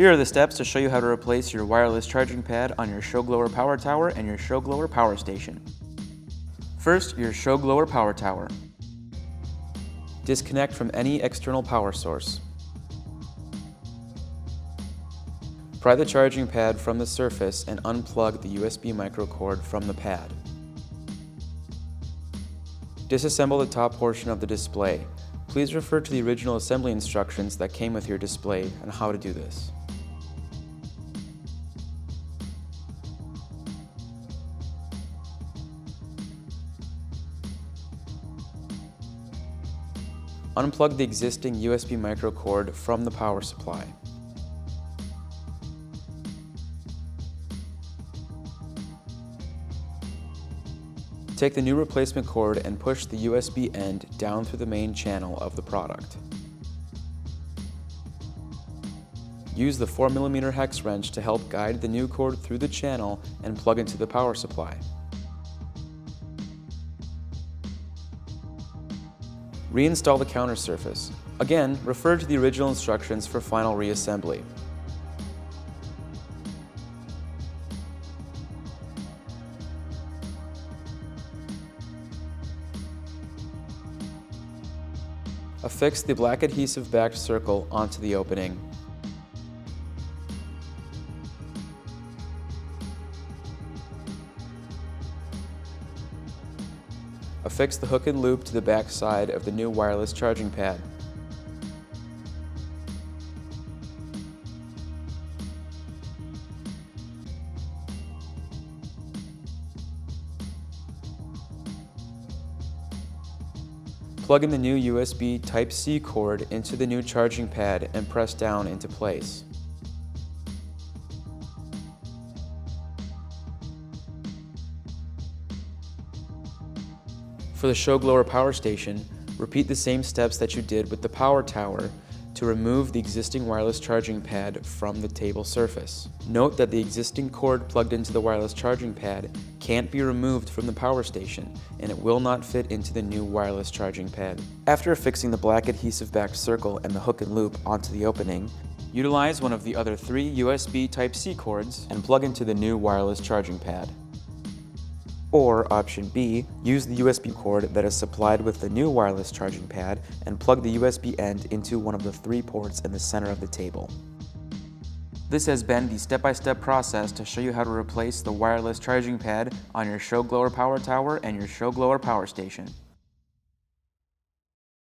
Here are the steps to show you how to replace your wireless charging pad on your ShowGlower Power Tower and your ShowGlower Power Station. First, your ShowGlower Power Tower. Disconnect from any external power source. Pry the charging pad from the surface and unplug the USB micro cord from the pad. Disassemble the top portion of the display. Please refer to the original assembly instructions that came with your display on how to do this. Unplug the existing USB micro cord from the power supply. Take the new replacement cord and push the USB end down through the main channel of the product. Use the 4mm hex wrench to help guide the new cord through the channel and plug into the power supply. Reinstall the counter surface. Again, refer to the original instructions for final reassembly. Affix the black adhesive backed circle onto the opening. Affix the hook and loop to the back side of the new wireless charging pad. Plug in the new USB Type-C cord into the new charging pad and press down into place. For the ShowGlower Power Station, repeat the same steps that you did with the Power Tower to remove the existing wireless charging pad from the table surface. Note that the existing cord plugged into the wireless charging pad can't be removed from the power station, and it will not fit into the new wireless charging pad. After affixing the black adhesive backed circle and the hook and loop onto the opening, utilize one of the other 3 USB Type-C cords and plug into the new wireless charging pad. Or, option B, use the USB cord that is supplied with the new wireless charging pad and plug the USB end into one of the 3 ports in the center of the table. This has been the step-by-step process to show you how to replace the wireless charging pad on your ShowGlower Power Tower and your ShowGlower Power Station.